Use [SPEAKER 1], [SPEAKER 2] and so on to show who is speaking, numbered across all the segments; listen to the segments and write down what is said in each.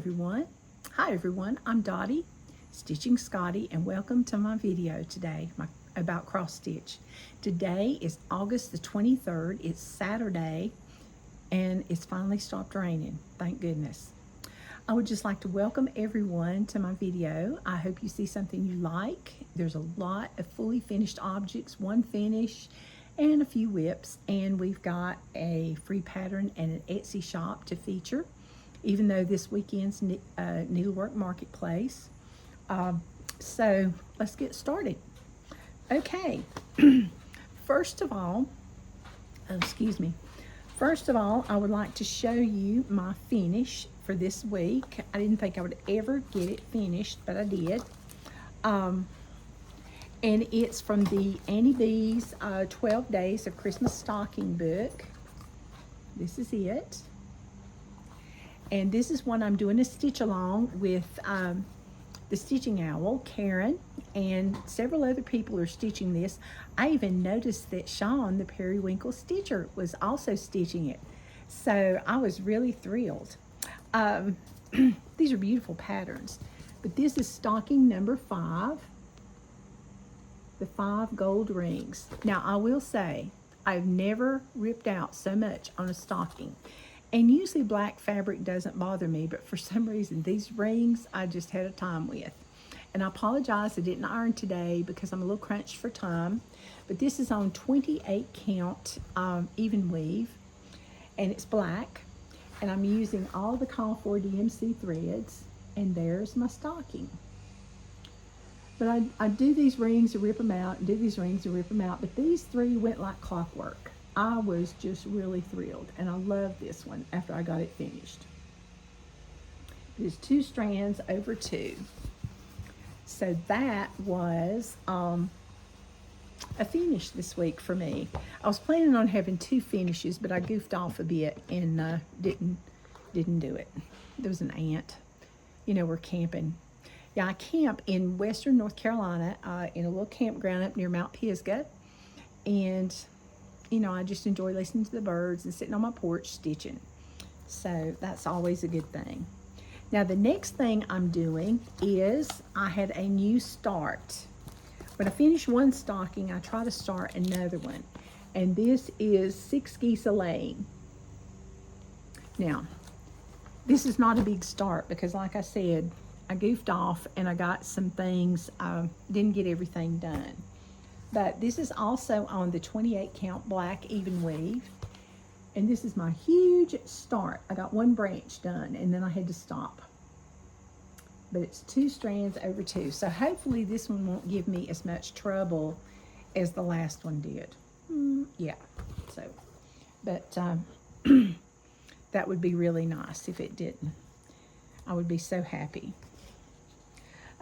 [SPEAKER 1] Hi everyone, I'm Dottie, Stitching Scotty, and welcome to my video today about cross stitch. Today is August the 23rd, it's Saturday, and it's finally stopped raining, thank goodness. I would just like to welcome everyone to my video. I hope you see something you like. There's a lot of fully finished objects, one finish, and a few whips, and we've got a free pattern and an Etsy shop to feature, even though this weekend's Needlework Marketplace. So let's get started. Okay, first of all, I would like to show you my finish for this week. I didn't think I would ever get it finished, but I did. And it's from the Beez 12 Days of Christmas Stocking book. This is it. And this is one I'm doing a stitch along with the Stitching Owl, Karen, and several other people are stitching this. I even noticed that Sean, the Periwinkle Stitcher, was also stitching it. So I was really thrilled. These are beautiful patterns. But this is stocking number 5, the 5 gold rings. Now I will say, I've never ripped out so much on a stocking. And usually black fabric doesn't bother me, but for some reason these rings I just had a time with. And I apologize I didn't iron today because I'm a little crunched for time. But this is on 28 count even weave, and it's black. And I'm using all the call for DMC threads, and there's my stocking. But I do these rings and rip them out, and do these rings and rip them out, but these 3 went like clockwork. I was just really thrilled, and I love this one after I got it finished. It's 2 strands over 2. So that was a finish this week for me. I was planning on having 2 finishes, but I goofed off a bit and didn't do it. There was an ant. You know, we're camping. Yeah, I camp in western North Carolina in a little campground up near Mount Pisgah, and you know, I just enjoy listening to the birds and sitting on my porch stitching. So that's always a good thing. Now the next thing I'm doing is I had a new start. When I finish one stocking, I try to start another one. And this is 6 Geese a Laying. Now, this is not a big start because like I said, I goofed off and I got some things, didn't get everything done. But this is also on the 28 count black even weave. And this is my huge start. I got 1 branch done and then I had to stop. But it's 2 strands over 2. So hopefully this one won't give me as much trouble as the last one did. Yeah, so, but that would be really nice if it didn't. I would be so happy.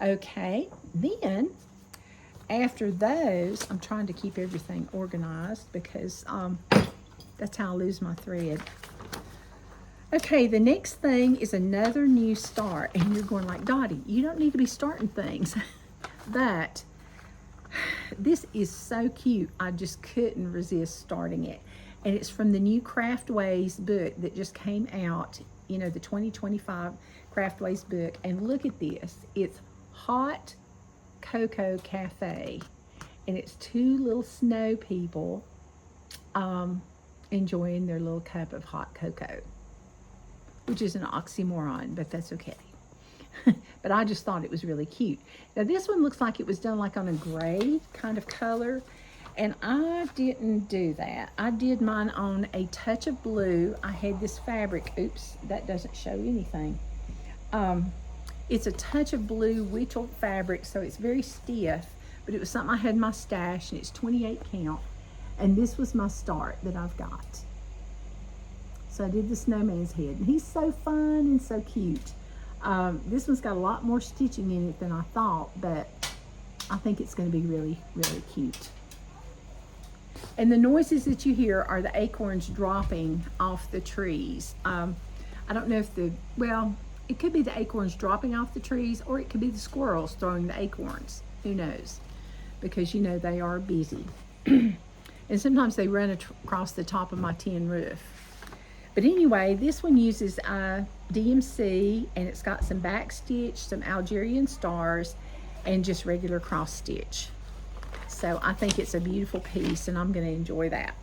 [SPEAKER 1] Okay, then after those, I'm trying to keep everything organized because that's how I lose my thread. Okay, the next thing is another new start, and you're going like, Dottie, you don't need to be starting things. But this is so cute, I just couldn't resist starting it. And it's from the new Craftways book that just came out, you know, the 2025 Craftways book. And look at this, it's Hot Cocoa Cafe, and it's 2 little snow people enjoying their little cup of hot cocoa, which is an oxymoron, but that's okay. But I just thought it was really cute. Now this one looks like it was done like on a gray kind of color, and I didn't do that. I did mine on a touch of blue. I had this fabric, oops, that doesn't show anything. It's a touch of blue Witchell fabric, so it's very stiff, but it was something I had in my stash, and it's 28 count, and this was my start that I've got. So I did the snowman's head, and he's so fun and so cute. This one's got a lot more stitching in it than I thought, but I think it's going to be really, really cute. And the noises that you hear are the acorns dropping off the trees. I don't know if it could be the acorns dropping off the trees, or it could be the squirrels throwing the acorns. Who knows? Because, you know, they are busy. And sometimes they run across the top of my tin roof. But anyway, this one uses DMC, and it's got some back stitch, some Algerian stars, and just regular cross stitch. So I think it's a beautiful piece, and I'm going to enjoy that.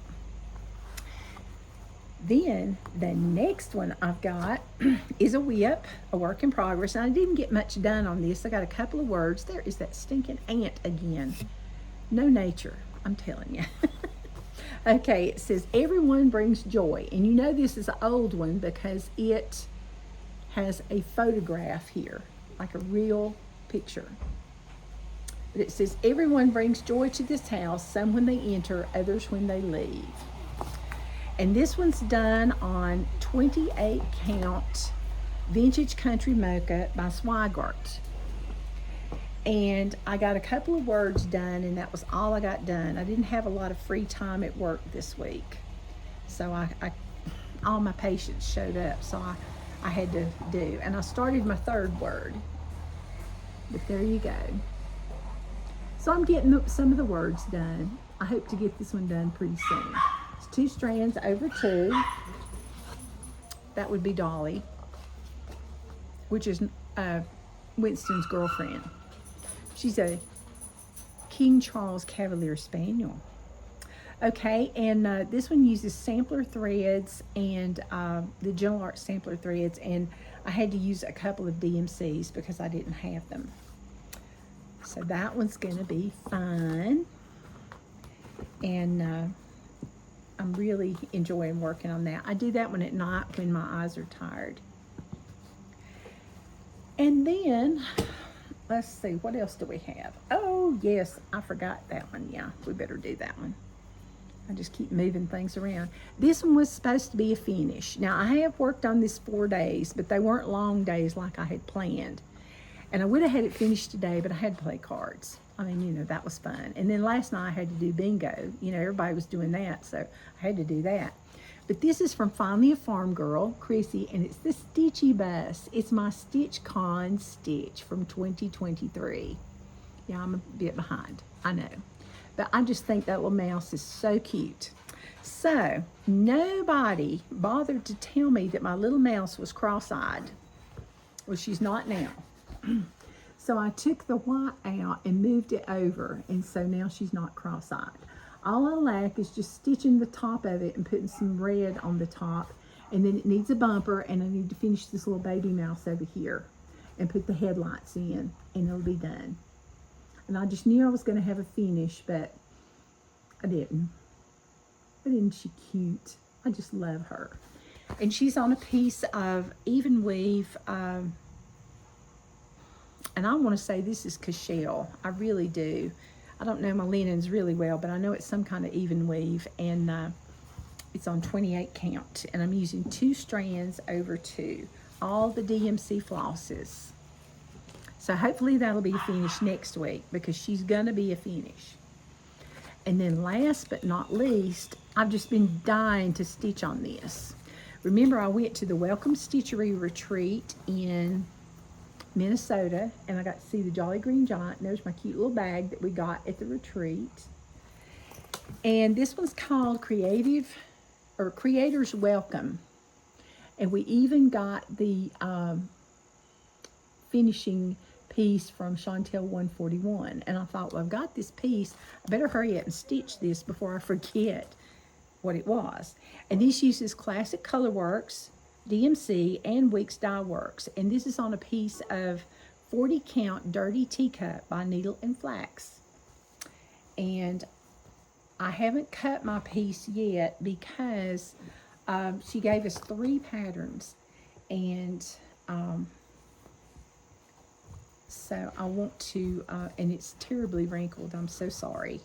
[SPEAKER 1] Then the next one I've got is a whip, a work in progress. And I didn't get much done on this. I got a couple of words. There is that stinking ant again. No nature, I'm telling you. Okay, it says, everyone brings joy. And you know this is an old one because it has a photograph here, like a real picture. But it says, everyone brings joy to this house, some when they enter, others when they leave. And this one's done on 28 count Vintage Country Mocha by Swigart. And I got a couple of words done, and that was all I got done. I didn't have a lot of free time at work this week. So I all my patients showed up, so I had to do. And I started my third word. But there you go. So I'm getting some of the words done. I hope to get this one done pretty soon. It's 2 strands over 2. That would be Dolly, which is Winston's girlfriend. She's a King Charles Cavalier Spaniel. Okay, and this one uses sampler threads and the Gentle Art sampler threads, and I had to use a couple of DMCs because I didn't have them. So that one's going to be fun. And I'm really enjoying working on that. I do that one at night when my eyes are tired. And then, let's see, what else do we have? Oh, yes, I forgot that one. Yeah, we better do that one. I just keep moving things around. This one was supposed to be a finish. Now, I have worked on this 4 days, but they weren't long days like I had planned. And I would have had it finished today, but I had to play cards. I mean, you know, that was fun. And then last night I had to do bingo. You know, everybody was doing that, so I had to do that. But this is from Finally a Farm Girl, Chrissy, and it's the Stitchy Bus. It's my Stitch Con stitch from 2023. Yeah, I'm a bit behind, I know. But I just think that little mouse is so cute. So, nobody bothered to tell me that my little mouse was cross-eyed. Well, she's not now. So I took the white out and moved it over, and so now she's not cross-eyed. All I lack is just stitching the top of it and putting some red on the top, and then it needs a bumper, and I need to finish this little baby mouse over here and put the headlights in, and it'll be done. And I just knew I was going to have a finish, but I didn't. But isn't she cute? I just love her. And she's on a piece of even weave, and I want to say this is Cashel. I really do. I don't know my linens really well, but I know it's some kind of even weave, and it's on 28 count. And I'm using 2 strands over 2. All the DMC flosses. So hopefully that'll be finished next week because she's going to be a finish. And then last but not least, I've just been dying to stitch on this. Remember, I went to the Welcome Stitchery Retreat in Minnesota, and I got to see the Jolly Green Giant. And there's my cute little bag that we got at the retreat. And this one's called Creator's Welcome. And we even got the finishing piece from Chantel 141. And I thought, well, I've got this piece. I better hurry up and stitch this before I forget what it was. And this uses Classic Colorworks, DMC, and Weeks Dye Works. And this is on a piece of 40 count Dirty Teacup by Needle and Flax. And I haven't cut my piece yet because she gave us 3 patterns. And so I want to, and it's terribly wrinkled. I'm so sorry.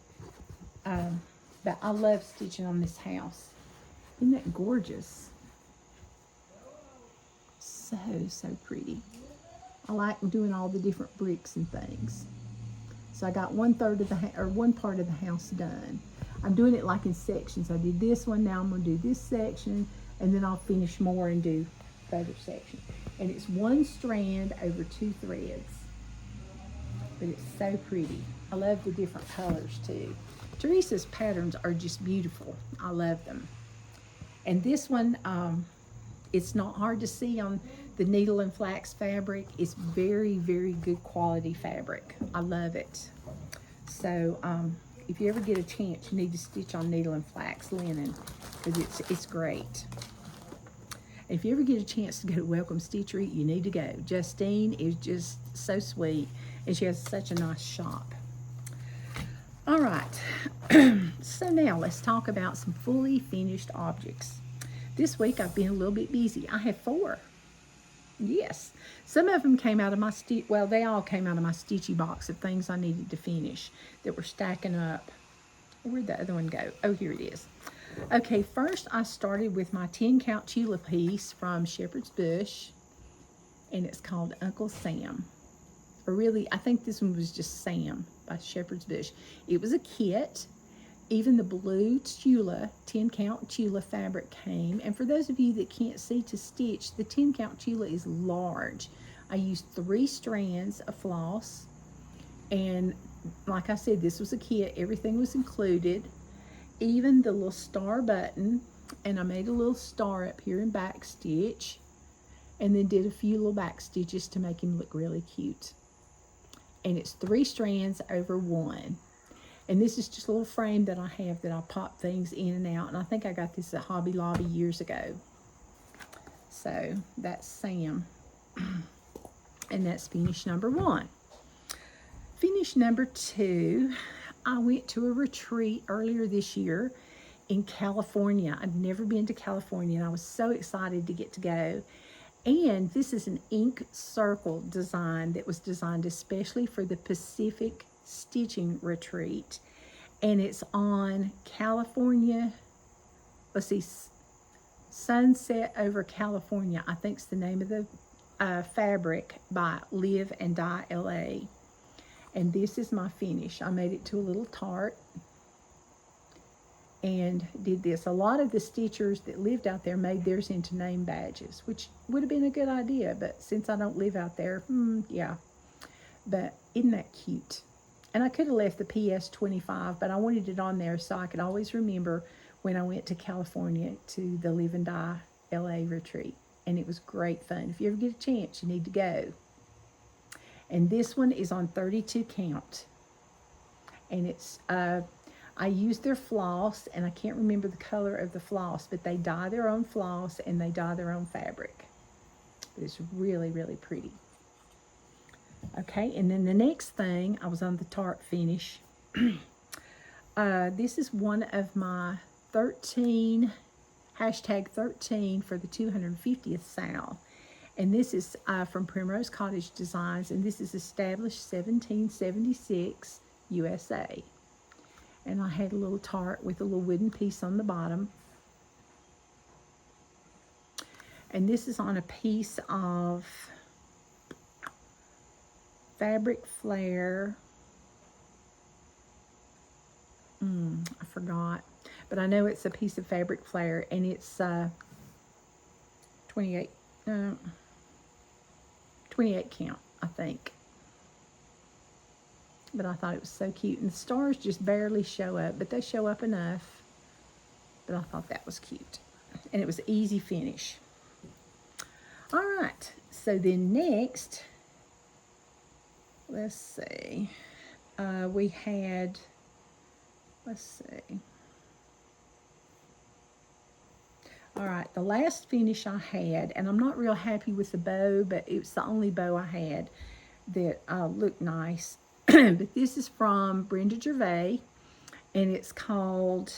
[SPEAKER 1] But I love stitching on this house. Isn't that gorgeous? So pretty. I like doing all the different bricks and things. So I got 1/3 of one part of the house done. I'm doing it like in sections. I did this one, now I'm going to do this section, and then I'll finish more and do the other section. And it's 1 strand over 2 threads. But it's so pretty. I love the different colors too. Teresa's patterns are just beautiful. I love them. And this one, It's not hard to see on the needle and flax fabric. It's very, very good quality fabric. I love it. So if you ever get a chance, you need to stitch on needle and flax linen because it's great. If you ever get a chance to go to Welcome Stitchery, you need to go. Justine is just so sweet, and she has such a nice shop. All right, so now let's talk about some fully finished objects. This week I've been a little bit busy. I have 4. Yes, some of them came out of my well, they all came out of my stitchy box of things I needed to finish that were stacking up. Where'd the other one go? Oh, here it is. Okay, first I started with my 10 count Chula piece from Shepherd's Bush, and it's called Uncle Sam. Or really, I think this one was just Sam by Shepherd's Bush. It was a kit. Even the blue Chula, 10 count Chula fabric came. And for those of you that can't see to stitch, the 10 count Chula is large. I used 3 strands of floss. And like I said, this was a kit. Everything was included. Even the little star button. And I made a little star up here in back stitch. And then did a few little back stitches to make him look really cute. And it's 3 strands over 1. And this is just a little frame that I have that I pop things in and out. And I think I got this at Hobby Lobby years ago. So that's Sam. And that's finish number 1. Finish number 2, I went to a retreat earlier this year in California. I've never been to California, and I was so excited to get to go. And this is an ink circle design that was designed especially for the Pacific Stitching Retreat. And it's on California, let's see, Sunset Over California, I think is the name of the fabric, by Live and Dye LA. And this is my finish. I made it to a little tart and did this. A lot of the stitchers that lived out there made theirs into name badges, which would have been a good idea, but since I don't live out there, yeah. But isn't that cute? And I could have left the PS 25, but I wanted it on there so I could always remember when I went to California to the Live and Dye LA retreat. And it was great fun. If you ever get a chance, you need to go. And this one is on 32 count. And it's, I used their floss, and I can't remember the color of the floss, but they dye their own floss and they dye their own fabric. It's really, really pretty. Okay, and then the next thing, I was on the tart finish. This is one of my 13, hashtag 13 for the 250th sale. And this is from Primrose Cottage Designs, and this is established 1776 USA. And I had a little tart with a little wooden piece on the bottom. And this is on a piece of fabric flare. I forgot. But I know it's a piece of fabric flare, and it's 28 count, I think. But I thought it was so cute. And the stars just barely show up, but they show up enough. But I thought that was cute. And it was an easy finish. All right. So then next, let's see. We had, let's see. All right, the last finish I had, and I'm not real happy with the bow, but it was the only bow I had that looked nice. But this is from Brenda Gervais, and it's called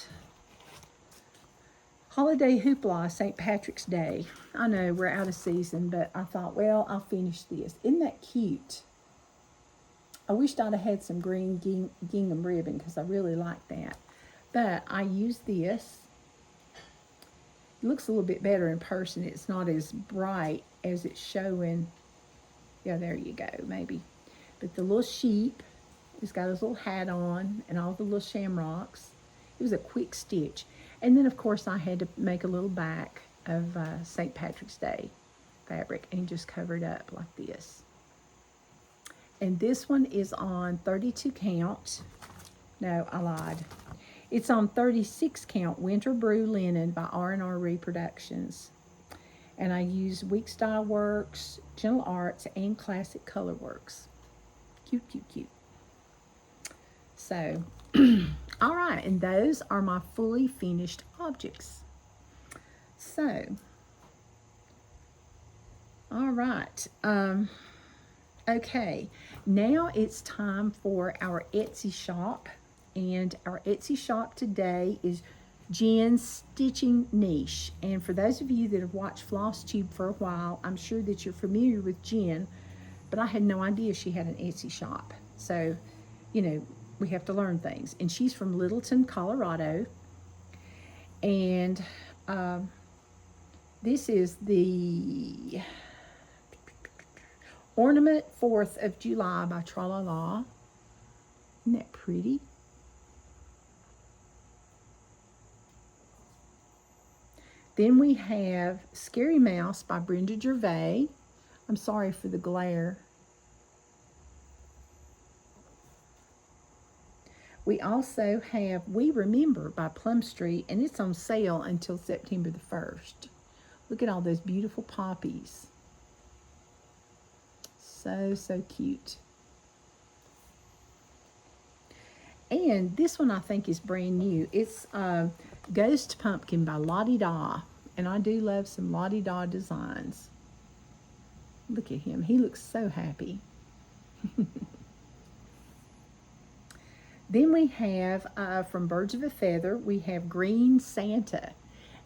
[SPEAKER 1] Holiday Hoopla, St. Patrick's Day. I know we're out of season, but I thought, well, I'll finish this. Isn't that cute? I wished I'd have had some green gingham ribbon because I really like that. But I used this. It looks a little bit better in person. It's not as bright as it's showing. Yeah, there you go, maybe. But the little sheep, he's got his little hat on and all the little shamrocks. It was a quick stitch. And then, of course, I had to make a little back of St. Patrick's Day fabric and just cover it up like this. And this one is on 32 count. No, I lied. It's on 36 count Winter Brew Linen by R&R Reproductions. And I use Week Style Works, Gentle Arts, and Classic Color Works. Cute, cute, cute. So, all right, and those are my fully finished objects. So, all right. Okay, now it's time for our Etsy shop. And our Etsy shop today is Jen's Stitching Niche. And for those of you that have watched Flosstube for a while, I'm sure that you're familiar with Jen, but I had no idea she had an Etsy shop. So, you know, we have to learn things. And she's from Littleton, Colorado. And this is the Ornament 4th of July by Tralala. Isn't that pretty? Then we have Scary Mouse by Brenda Gervais. I'm sorry for the glare. We also have We Remember by Plum Street, and it's on sale until September the 1st. Look at all those beautiful poppies. So, so cute. And this one I think is brand new. It's Ghost Pumpkin by Lottie Da. And I do love some Lottie Da designs. Look at him. He looks so happy. Then we have, from Birds of a Feather, we have Green Santa.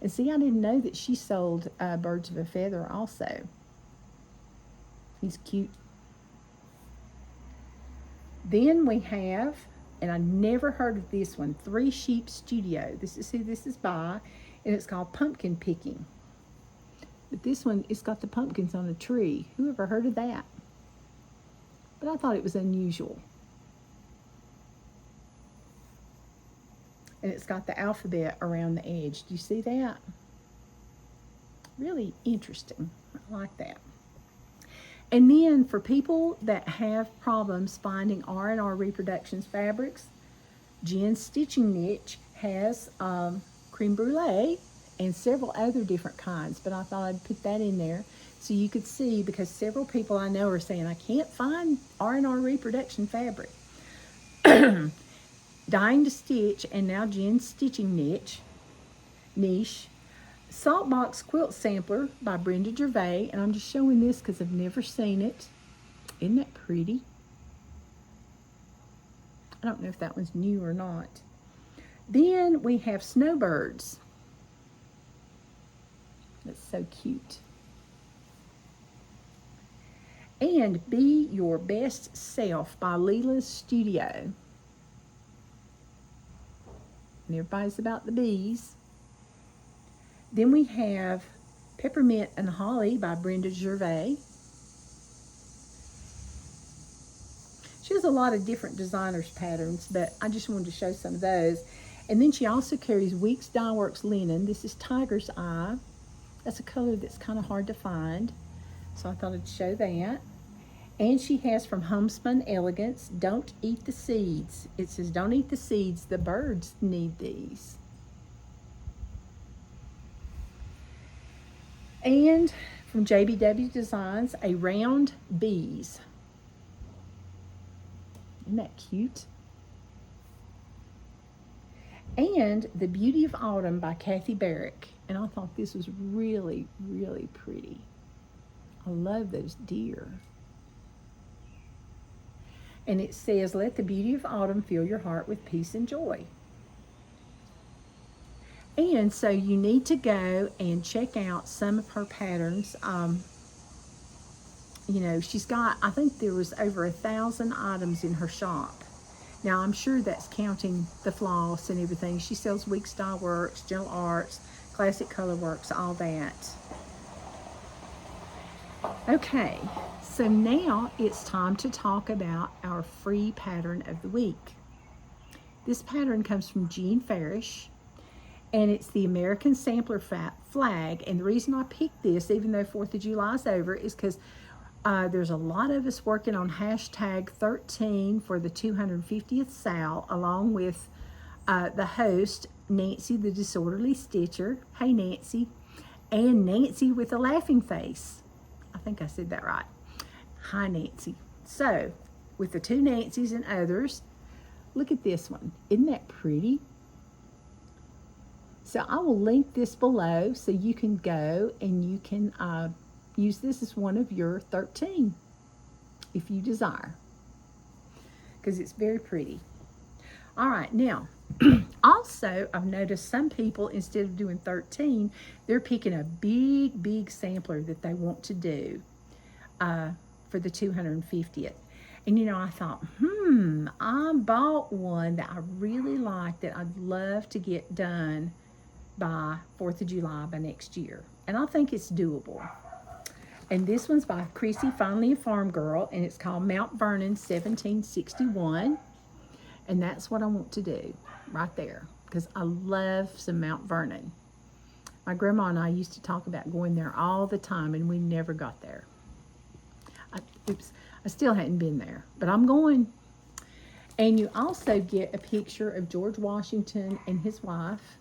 [SPEAKER 1] And see, I didn't know that she sold Birds of a Feather also. He's cute. Then we have, and I never heard of this one, Three Sheep Studio. This is who this is by, and it's called Pumpkin Picking. But this one, it's got the pumpkins on a tree. Who ever heard of that? But I thought it was unusual. And it's got the alphabet around the edge. Do you see that? Really interesting. I like that. And then for people that have problems finding R&R Reproductions fabrics, Jen's Stitching Niche has creme brulee and several other different kinds. But I thought I'd put that in there so you could see, because several people I know are saying, I can't find R&R Reproduction fabric. Dying to Stitch, and now Jen's Stitching Niche. Saltbox Quilt Sampler by Brenda Gervais, and I'm just showing this because I've never seen it. Isn't that pretty? I don't know if that one's new or not. Then we have Snowbirds. That's so cute. And Be Your Best Self by Leela's Studio. And everybody's about the bees. Then we have Peppermint and Holly by Brenda Gervais. She has a lot of different designers' patterns, but I just wanted to show some of those. And then she also carries Weeks Dye Works linen. This is Tiger's Eye. That's a color that's kind of hard to find, so I thought I'd show that. And she has from Homespun Elegance, Don't Eat the Seeds. It says, don't eat the seeds, the birds need these. And from JBW Designs, a Round Beez. Isn't that cute? And The Beauty of Autumn by Kathy Barrick. And I thought this was really, really pretty. I love those deer. And it says, let the beauty of autumn fill your heart with peace and joy. And so you need to go and check out some of her patterns. You know, she's got, I think there was over 1,000 items in her shop. Now, I'm sure that's counting the floss and everything. She sells Weeks Dye Works, Gentle Arts, Classic Color Works, all that. Okay, so now it's time to talk about our free pattern of the week. This pattern comes from Jean Farish, and it's the American Sampler flag. And the reason I picked this, even though 4th of July is over, is because there's a lot of us working on hashtag 13 for the 250th Sal, along with the host, Nancy the Disorderly Stitcher. Hey, Nancy. and Nancy with a laughing face. I think I said that right. Hi, Nancy. So, with the 2 Nancys and others, look at this one. Isn't that pretty? So I will link this below so you can go and you can use this as one of your 13 if you desire, because it's very pretty. All right, now also I've noticed some people, instead of doing 13, they're picking a big sampler that they want to do for the 250th. And you know, I thought, I bought one that I really like that I'd love to get done by 4th of July, by next year. And I think it's doable. And this one's by Chrissy, Finally a Farm Girl, and it's called Mount Vernon 1761. And that's what I want to do right there, because I love some Mount Vernon. My grandma and I used to talk about going there all the time, and we never got there. I still hadn't been there, but I'm going. And you also get a picture of George Washington and his wife,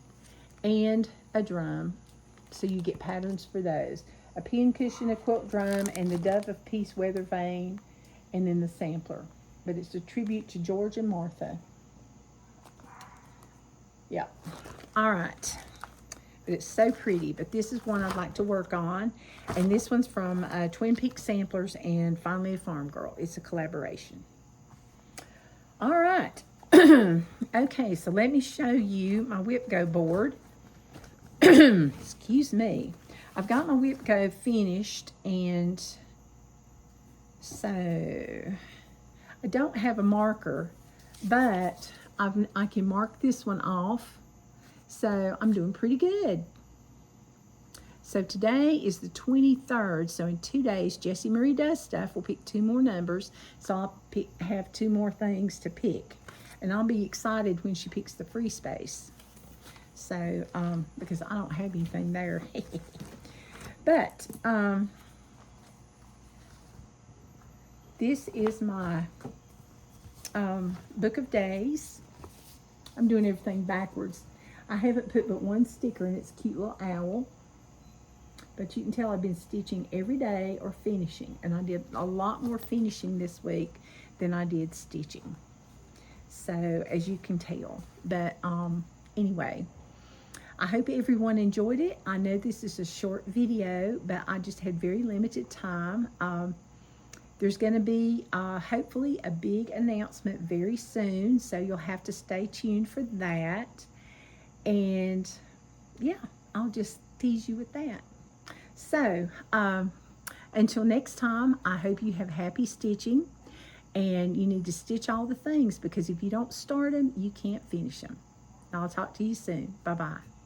[SPEAKER 1] and a drum, so you get patterns for those. A pincushion, a quilt drum, and the Dove of Peace weather vane, and then the sampler. But it's a tribute to George and Martha. Yeah. All right. But it's so pretty. But this is one I'd like to work on. And this one's from Twin Peaks Samplers and Finally a Farm Girl. It's a collaboration. All right. Okay, so let me show you my Whip Go board. Excuse me. I've got my Whip Go finished, and so I don't have a marker, but I can mark this one off, so I'm doing pretty good. So today is the 23rd, so in 2 days, Jessie Marie Does Stuff will pick 2 more numbers, so I'll have 2 more things to pick, and I'll be excited when she picks the free space. So, because I don't have anything there. But, this is my book of days. I'm doing everything backwards. I haven't put but one sticker, and it's a cute little owl. But you can tell I've been stitching every day or finishing. And I did a lot more finishing this week than I did stitching. So, as you can tell. But, anyway, I hope everyone enjoyed it. I know this is a short video, but I just had very limited time. There's going to be, hopefully, a big announcement very soon. So, you'll have to stay tuned for that. And, yeah, I'll just tease you with that. So, until next time, I hope you have happy stitching. And you need to stitch all the things, because if you don't start them, you can't finish them. I'll talk to you soon. Bye-bye.